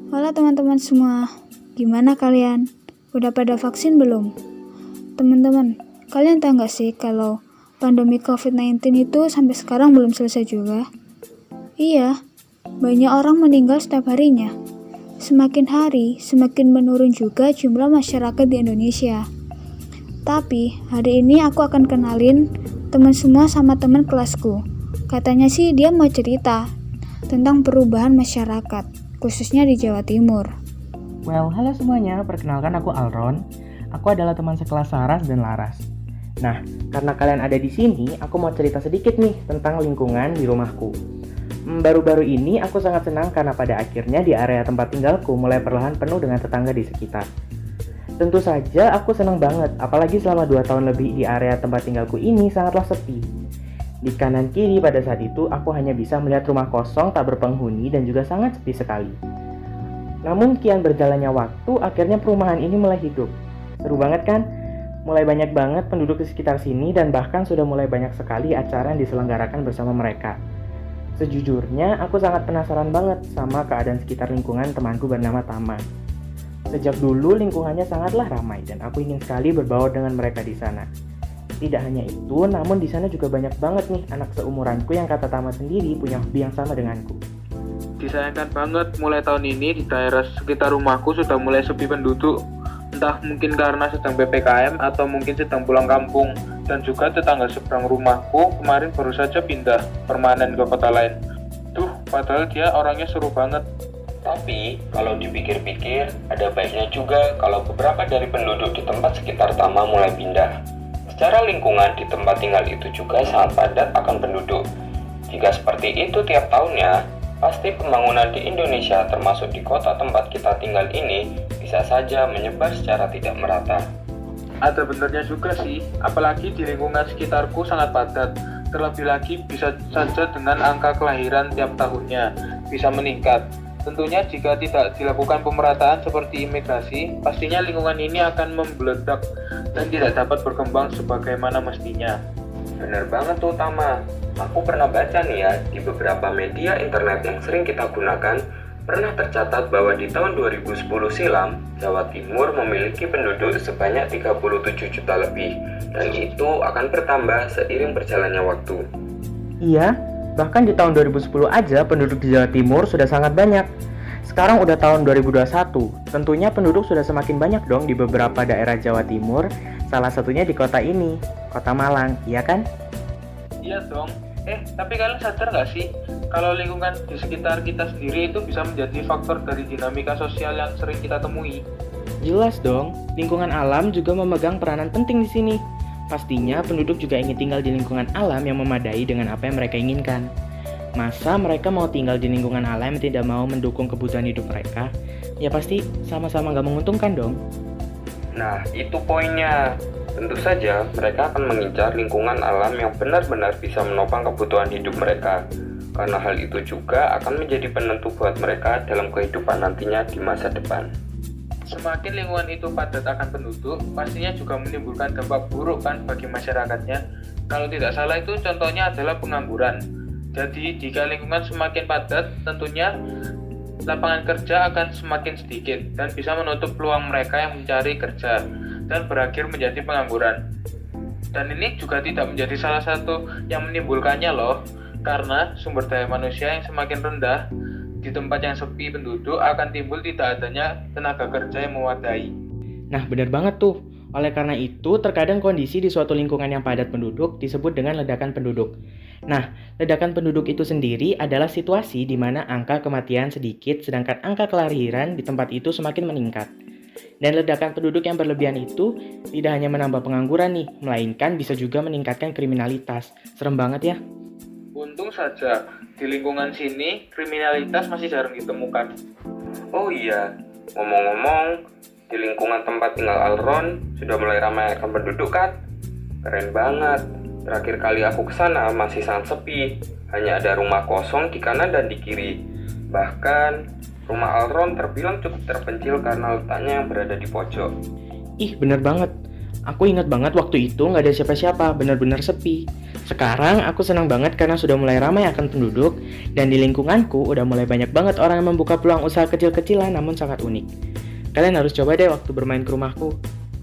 Halo teman-teman semua, gimana kalian? Udah pada vaksin belum? Teman-teman, kalian tahu nggak sih kalau pandemi COVID-19 itu sampai sekarang belum selesai juga? Iya, banyak orang meninggal setiap harinya. Semakin hari, semakin menurun juga jumlah masyarakat di Indonesia. Tapi, hari ini aku akan kenalin teman semua sama teman kelasku. Katanya sih dia mau cerita tentang perubahan masyarakat, khususnya di Jawa Timur. Well, halo semuanya, perkenalkan aku Alron. Aku adalah teman sekelas Saras dan Laras. Nah, karena kalian ada di sini, aku mau cerita sedikit nih tentang lingkungan di rumahku. Baru-baru ini aku sangat senang karena pada akhirnya di area tempat tinggalku mulai perlahan penuh dengan tetangga di sekitar. Tentu saja aku senang banget, apalagi selama 2 tahun lebih di area tempat tinggalku ini sangatlah sepi. Di kanan kiri pada saat itu aku hanya bisa melihat rumah kosong tak berpenghuni dan juga sangat sepi sekali. Namun kian berjalannya waktu, akhirnya perumahan ini mulai hidup. Seru banget kan? Mulai banyak banget penduduk di sekitar sini dan bahkan sudah mulai banyak sekali acara yang diselenggarakan bersama mereka. Sejujurnya, aku sangat penasaran banget sama keadaan sekitar lingkungan temanku bernama Tama. Sejak dulu lingkungannya sangatlah ramai dan aku ingin sekali berbaur dengan mereka di sana. Tidak hanya itu, namun di sana juga banyak banget nih anak seumuranku yang kata Tama sendiri punya hobi yang sama denganku. Disayangkan banget mulai tahun ini di daerah sekitar rumahku sudah mulai sepi penduduk. Entah mungkin karena sedang PPKM atau mungkin sedang pulang kampung. Dan juga tetangga seberang rumahku kemarin baru saja pindah permanen ke kota lain. Padahal dia orangnya seru banget. Tapi, kalau dipikir-pikir, ada baiknya juga kalau beberapa dari penduduk di tempat sekitar Tama mulai pindah. Secara lingkungan di tempat tinggal itu juga sangat padat akan penduduk. Jika seperti itu tiap tahunnya, pasti pembangunan di Indonesia termasuk di kota tempat kita tinggal ini bisa saja menyebar secara tidak merata. Ada benarnya juga sih, apalagi di lingkungan sekitarku sangat padat. Terlebih lagi bisa saja dengan angka kelahiran tiap tahunnya bisa meningkat. Tentunya jika tidak dilakukan pemerataan seperti imigrasi, pastinya lingkungan ini akan membeledak dan tidak dapat berkembang sebagaimana mestinya. Bener banget tuh Tama. Aku pernah baca nih ya, di beberapa media internet yang sering kita gunakan, pernah tercatat bahwa di tahun 2010 silam, Jawa Timur memiliki penduduk sebanyak 37 juta lebih, dan itu akan bertambah seiring berjalannya waktu. Iya, bahkan di tahun 2010 aja penduduk di Jawa Timur sudah sangat banyak. Sekarang udah tahun 2021, tentunya penduduk sudah semakin banyak dong di beberapa daerah Jawa Timur, salah satunya di kota ini, Kota Malang, iya kan? Iya dong. Tapi kalian sadar nggak sih, kalau lingkungan di sekitar kita sendiri itu bisa menjadi faktor dari dinamika sosial yang sering kita temui? Jelas dong, lingkungan alam juga memegang peranan penting di sini. Pastinya penduduk juga ingin tinggal di lingkungan alam yang memadai dengan apa yang mereka inginkan. Masa mereka mau tinggal di lingkungan alam yang tidak mau mendukung kebutuhan hidup mereka? Ya pasti sama-sama nggak menguntungkan dong. Nah, itu poinnya. Tentu saja, mereka akan mengincar lingkungan alam yang benar-benar bisa menopang kebutuhan hidup mereka. Karena hal itu juga akan menjadi penentu buat mereka dalam kehidupan nantinya di masa depan. Semakin lingkungan itu padat akan penduduk, pastinya juga menimbulkan dampak buruk kan bagi masyarakatnya. Kalau tidak salah itu contohnya adalah pengangguran. Jadi jika lingkungan semakin padat, tentunya lapangan kerja akan semakin sedikit dan bisa menutup peluang mereka yang mencari kerja dan berakhir menjadi pengangguran. Dan ini juga tidak menjadi salah satu yang menimbulkannya loh, karena sumber daya manusia yang semakin rendah di tempat yang sepi penduduk akan timbul tidak adanya tenaga kerja yang memadai. Nah, benar banget tuh. Oleh karena itu, terkadang kondisi di suatu lingkungan yang padat penduduk disebut dengan ledakan penduduk. Nah, ledakan penduduk itu sendiri adalah situasi di mana angka kematian sedikit sedangkan angka kelahiran di tempat itu semakin meningkat. Dan ledakan penduduk yang berlebihan itu tidak hanya menambah pengangguran nih, melainkan bisa juga meningkatkan kriminalitas. Serem banget ya. Untung saja, di lingkungan sini kriminalitas masih jarang ditemukan. Oh iya, ngomong-ngomong, di lingkungan tempat tinggal Alron sudah mulai ramai akan penduduk kan? Keren banget. Terakhir kali aku kesana masih sangat sepi. Hanya ada rumah kosong di kanan dan di kiri. Bahkan rumah Alron terbilang cukup terpencil karena letaknya yang berada di pojok. Ih, bener banget. Aku ingat banget waktu itu nggak ada siapa-siapa, benar-benar sepi. Sekarang aku senang banget karena sudah mulai ramai akan penduduk dan di lingkunganku udah mulai banyak banget orang yang membuka peluang usaha kecil-kecilan namun sangat unik. Kalian harus coba deh waktu bermain ke rumahku.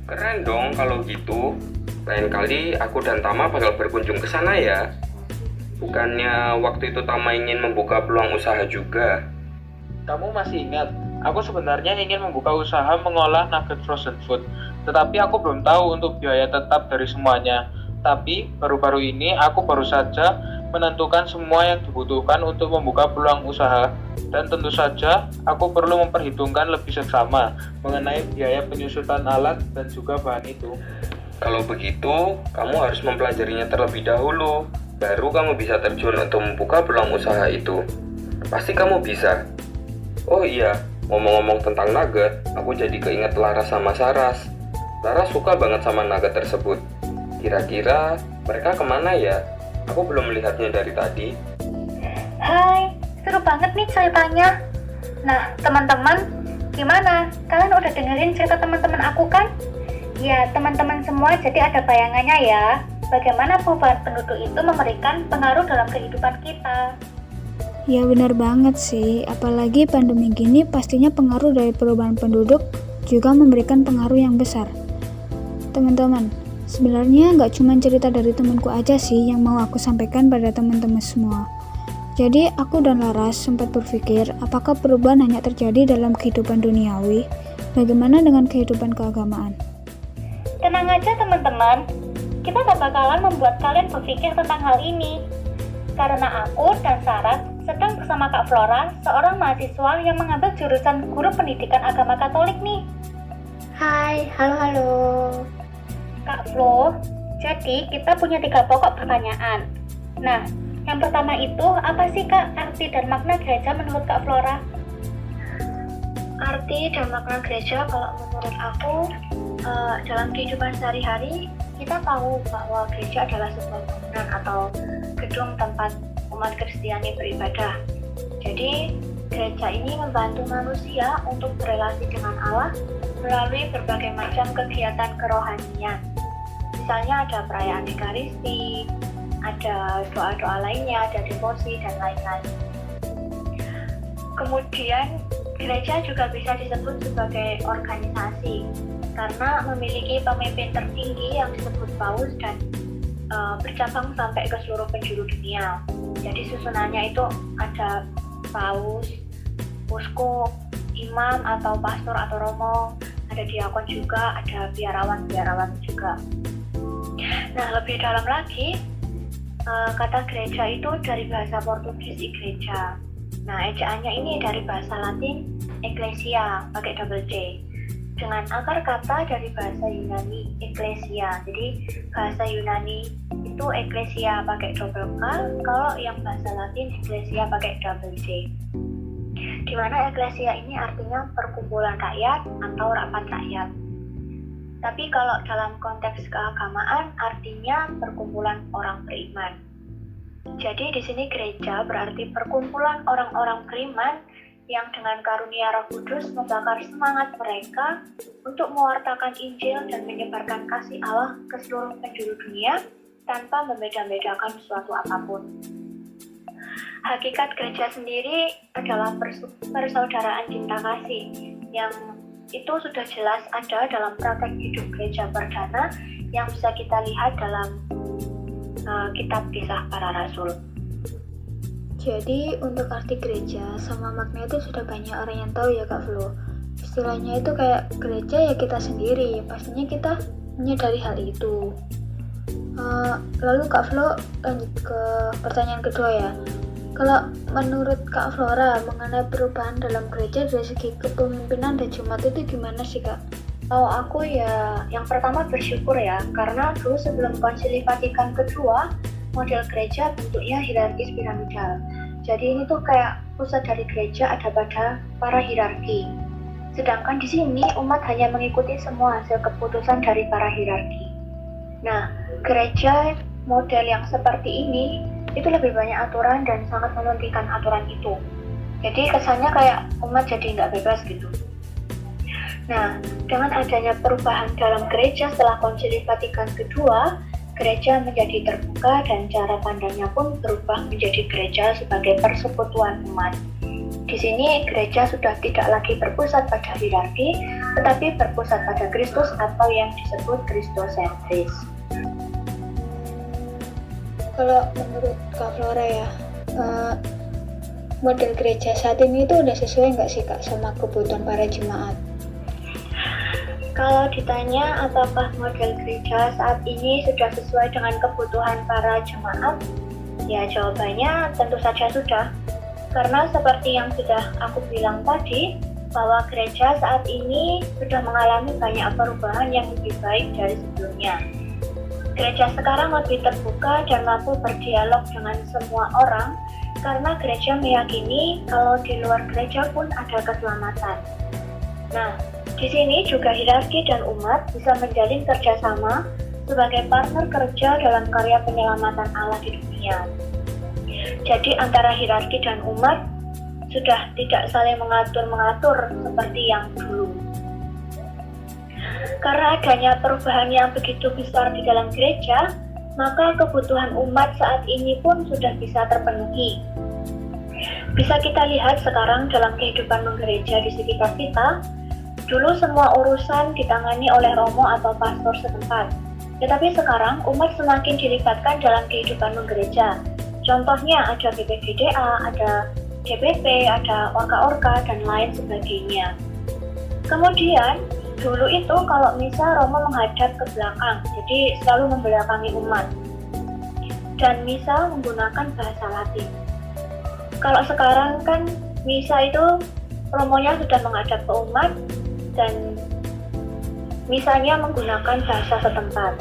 Keren dong kalau gitu. Lain kali aku dan Tama bakal berkunjung ke sana ya. Bukannya waktu itu Tama ingin membuka peluang usaha juga? Kamu masih ingat, aku sebenarnya ingin membuka usaha mengolah nugget frozen food, tetapi aku belum tahu untuk biaya tetap dari semuanya. Tapi baru-baru ini aku baru saja menentukan semua yang dibutuhkan untuk membuka peluang usaha. Dan tentu saja aku perlu memperhitungkan lebih seksama mengenai biaya penyusutan alat dan juga bahan itu. Kalau begitu, kamu harus mempelajarinya terlebih dahulu. Baru kamu bisa terjun untuk membuka peluang usaha itu. Pasti kamu bisa. Oh iya, ngomong-ngomong tentang nugget, aku jadi keinget Laras sama Saras. Laras suka banget sama nugget tersebut. Kira-kira mereka kemana ya? Aku belum melihatnya dari tadi. Hai, seru banget nih ceritanya. Nah, teman-teman, gimana? Kalian udah dengerin cerita teman-teman aku kan? Ya, teman-teman semua jadi ada bayangannya ya. Bagaimana perubahan penduduk itu memberikan pengaruh dalam kehidupan kita. Ya benar banget sih, apalagi pandemi gini pastinya pengaruh dari perubahan penduduk juga memberikan pengaruh yang besar. Teman-teman, sebenarnya nggak cuma cerita dari temanku aja sih yang mau aku sampaikan pada teman-teman semua. Jadi aku dan Laras sempat berpikir apakah perubahan hanya terjadi dalam kehidupan duniawi, bagaimana dengan kehidupan keagamaan? Tenang aja teman-teman, kita gak bakalan membuat kalian berpikir tentang hal ini. Karena aku dan Sarah sedang bersama Kak Flora, seorang mahasiswa yang mengambil jurusan Guru Pendidikan Agama Katolik nih. Hai, halo. Kak Flo, jadi kita punya 3 pokok pertanyaan. Nah, yang pertama itu apa sih Kak arti dan makna gereja menurut Kak Flora? Arti dan makna gereja kalau menurut aku dalam kehidupan sehari-hari kita tahu bahwa gereja adalah sebuah bangunan atau gedung tempat umat Kristiani beribadah. Jadi gereja ini membantu manusia untuk berelasi dengan Allah melalui berbagai macam kegiatan kerohanian. Misalnya ada perayaan Ekaristi, ada doa-doa lainnya, ada devosi dan lain-lain. Kemudian gereja juga bisa disebut sebagai organisasi karena memiliki pemimpin tertinggi yang disebut paus dan bercabang sampai ke seluruh penjuru dunia. Jadi susunannya itu ada paus, uskup, imam atau pastor atau romo, ada diakon juga, ada biarawan juga. Nah, lebih dalam lagi, kata gereja itu dari bahasa Portugis igreja. Nah, ejaannya ini dari bahasa Latin ecclesia, pakai double J. Dengan akar kata dari bahasa Yunani ecclesia. Jadi bahasa Yunani itu ecclesia pakai double K, kalau yang bahasa Latin ecclesia pakai double J. Di mana ecclesia ini artinya perkumpulan rakyat atau rapat rakyat. Tapi kalau dalam konteks keagamaan artinya perkumpulan orang beriman. Jadi di sini gereja berarti perkumpulan orang-orang beriman yang dengan karunia Roh Kudus membakar semangat mereka untuk mewartakan Injil dan menyebarkan kasih Allah ke seluruh penjuru dunia tanpa membeda-bedakan suatu apapun. Hakikat gereja sendiri adalah persaudaraan cinta kasih yang itu sudah jelas ada dalam praktek hidup gereja perdana yang bisa kita lihat dalam kitab Kisah Para Rasul. Jadi untuk arti gereja sama makna itu sudah banyak orang yang tahu ya Kak Flo. Istilahnya itu kayak gereja ya kita sendiri, pastinya kita menyadari hal itu. Lalu Kak Flo lanjut ke pertanyaan kedua ya. Kalau menurut Kak Flora mengenai perubahan dalam gereja dari segi kepemimpinan dan jemaat itu gimana sih Kak? Kalau aku ya yang pertama bersyukur ya, karena dulu sebelum Konsili Vatikan kedua model gereja bentuknya hierarkis piramidal. Jadi ini tuh kayak pusat dari gereja ada pada para hierarki. Sedangkan di sini umat hanya mengikuti semua hasil keputusan dari para hierarki. Nah, gereja model yang seperti ini itu lebih banyak aturan dan sangat mementingkan aturan itu. Jadi kesannya kayak umat jadi nggak bebas gitu. Nah, dengan adanya perubahan dalam gereja setelah Konsili Vatikan kedua, gereja menjadi terbuka dan cara pandangnya pun berubah menjadi gereja sebagai persekutuan umat. Di sini gereja sudah tidak lagi berpusat pada hierarki, tetapi berpusat pada Kristus atau yang disebut Kristosentris. Kalau menurut Kak Flora ya, model gereja saat ini itu udah sesuai nggak sih Kak sama kebutuhan para jemaat? Kalau ditanya apakah model gereja saat ini sudah sesuai dengan kebutuhan para jemaat, ya jawabannya tentu saja sudah. Karena seperti yang sudah aku bilang tadi, bahwa gereja saat ini sudah mengalami banyak perubahan yang lebih baik dari sebelumnya. Gereja sekarang lebih terbuka dan mampu berdialog dengan semua orang, karena gereja meyakini kalau di luar gereja pun ada keselamatan. Nah, di sini juga hierarki dan umat bisa menjalin kerjasama sebagai partner kerja dalam karya penyelamatan Allah di dunia. Jadi antara hierarki dan umat sudah tidak saling mengatur-mengatur seperti yang dulu. Karena adanya perubahan yang begitu besar di dalam gereja, maka kebutuhan umat saat ini pun sudah bisa terpenuhi. Bisa kita lihat sekarang dalam kehidupan menggereja di sekitar kita. Dulu semua urusan ditangani oleh romo atau pastor setempat. Tetapi sekarang umat semakin dilibatkan dalam kehidupan menggereja. Contohnya ada BPGDA, ada DPP, ada orka-orka, dan lain sebagainya. Kemudian, dulu itu kalau misa romo menghadap ke belakang, jadi selalu membelakangi umat. Dan misa menggunakan bahasa Latin. Kalau sekarang kan misa itu romonya sudah menghadap ke umat, dan misalnya menggunakan bahasa setempat.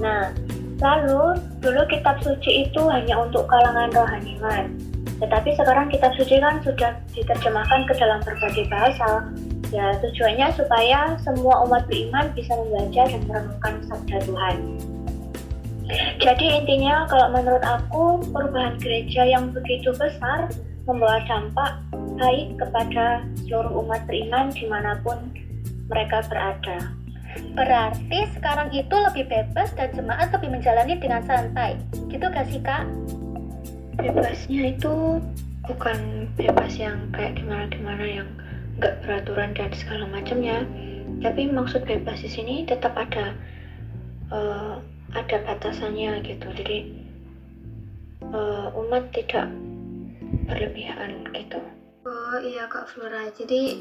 Nah, lalu dulu kitab suci itu hanya untuk kalangan rohaniwan. Tetapi sekarang kitab suci kan sudah diterjemahkan ke dalam berbagai bahasa. Ya, tujuannya supaya semua umat beriman bisa membaca dan merenungkan sabda Tuhan. Jadi intinya kalau menurut aku perubahan gereja yang begitu besar membawa dampak baik kepada seluruh umat beriman dimanapun mereka berada. Berarti sekarang itu lebih bebas dan jemaat lebih menjalani dengan santai. Gitu gak sih Kak? Bebasnya itu bukan bebas yang kayak gimana-gimana yang gak beraturan dan segala macamnya. Tapi maksud bebas di sini tetap ada batasannya gitu. Jadi umat tidak berlebihan gitu. Oh iya Kak Flora, jadi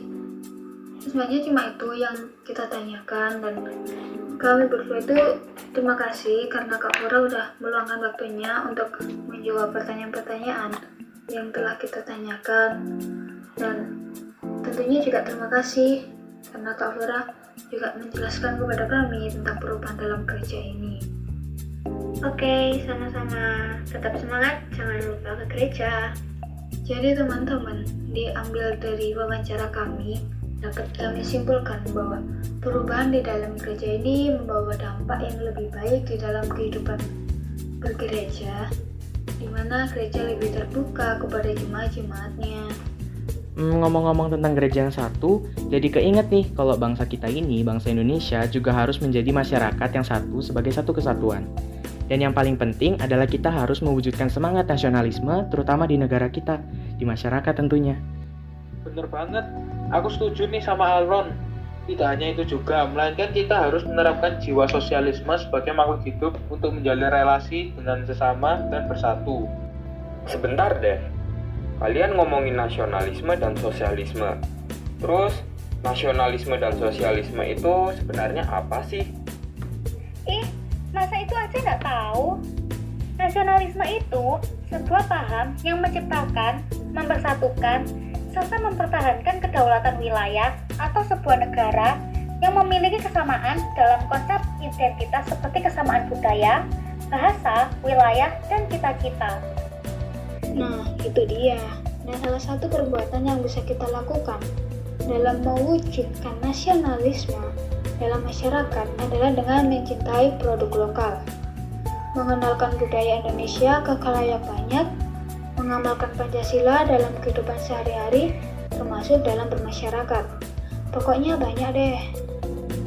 sebenarnya cuma itu yang kita tanyakan, dan kami berdua itu terima kasih karena Kak Flora udah meluangkan waktunya untuk menjawab pertanyaan-pertanyaan yang telah kita tanyakan, dan tentunya juga terima kasih karena Kak Flora juga menjelaskan kepada kami tentang perubahan dalam gereja ini. Oke, sama-sama. Tetap semangat, jangan lupa ke gereja. Jadi teman-teman, diambil dari wawancara kami, dapat kami simpulkan bahwa perubahan di dalam gereja ini membawa dampak yang lebih baik di dalam kehidupan bergereja, di mana gereja lebih terbuka kepada jemaat-jemaatnya. Ngomong-ngomong tentang gereja yang satu, jadi keinget nih kalau bangsa kita ini, bangsa Indonesia, juga harus menjadi masyarakat yang satu sebagai satu kesatuan. Dan yang paling penting adalah kita harus mewujudkan semangat nasionalisme, terutama di negara kita, di masyarakat tentunya. Bener banget, aku setuju nih sama Alron. Tidak hanya itu juga, melainkan kita harus menerapkan jiwa sosialisme sebagai makhluk hidup untuk menjalin relasi dengan sesama dan bersatu. Sebentar deh, kalian ngomongin nasionalisme dan sosialisme. Terus, nasionalisme dan sosialisme itu sebenarnya apa sih? Masa itu aja nggak tahu? Nasionalisme itu sebuah paham yang menciptakan, mempersatukan, serta mempertahankan kedaulatan wilayah atau sebuah negara yang memiliki kesamaan dalam konsep identitas seperti kesamaan budaya, bahasa, wilayah, dan cita-cita. Nah, itu dia. Nah, salah satu perbuatan yang bisa kita lakukan dalam mewujudkan nasionalisme dalam masyarakat adalah dengan mencintai produk lokal, mengenalkan budaya Indonesia ke khalayak banyak, mengamalkan Pancasila dalam kehidupan sehari-hari, termasuk dalam bermasyarakat. Pokoknya banyak deh.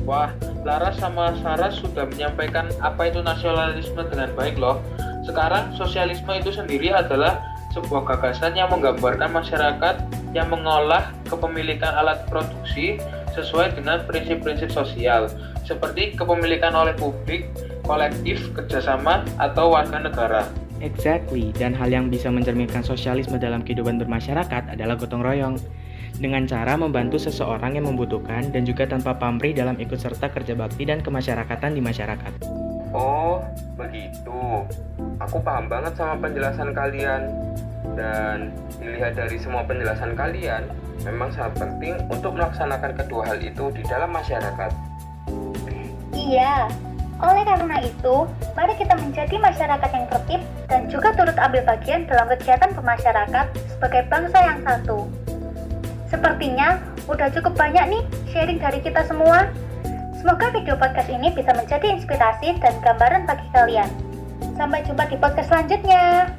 Wah, Laras sama Saras sudah menyampaikan apa itu nasionalisme dengan baik loh. Sekarang sosialisme itu sendiri adalah sebuah gagasan yang menggambarkan masyarakat yang mengolah kepemilikan alat produksi sesuai dengan prinsip-prinsip sosial, seperti kepemilikan oleh publik, kolektif, kerjasama, atau warga negara. Exactly, dan hal yang bisa mencerminkan sosialisme dalam kehidupan bermasyarakat adalah gotong royong. Dengan cara membantu seseorang yang membutuhkan dan juga tanpa pamrih dalam ikut serta kerja bakti dan kemasyarakatan di masyarakat. Oh, begitu. Aku paham banget sama penjelasan kalian. Dan dilihat dari semua penjelasan kalian, memang sangat penting untuk melaksanakan kedua hal itu di dalam masyarakat. Iya, oleh karena itu, mari kita menjadi masyarakat yang tertib dan juga turut ambil bagian dalam kegiatan bermasyarakat sebagai bangsa yang satu. Sepertinya udah cukup banyak nih sharing dari kita semua. Semoga video podcast ini bisa menjadi inspirasi dan gambaran bagi kalian. Sampai jumpa di podcast selanjutnya.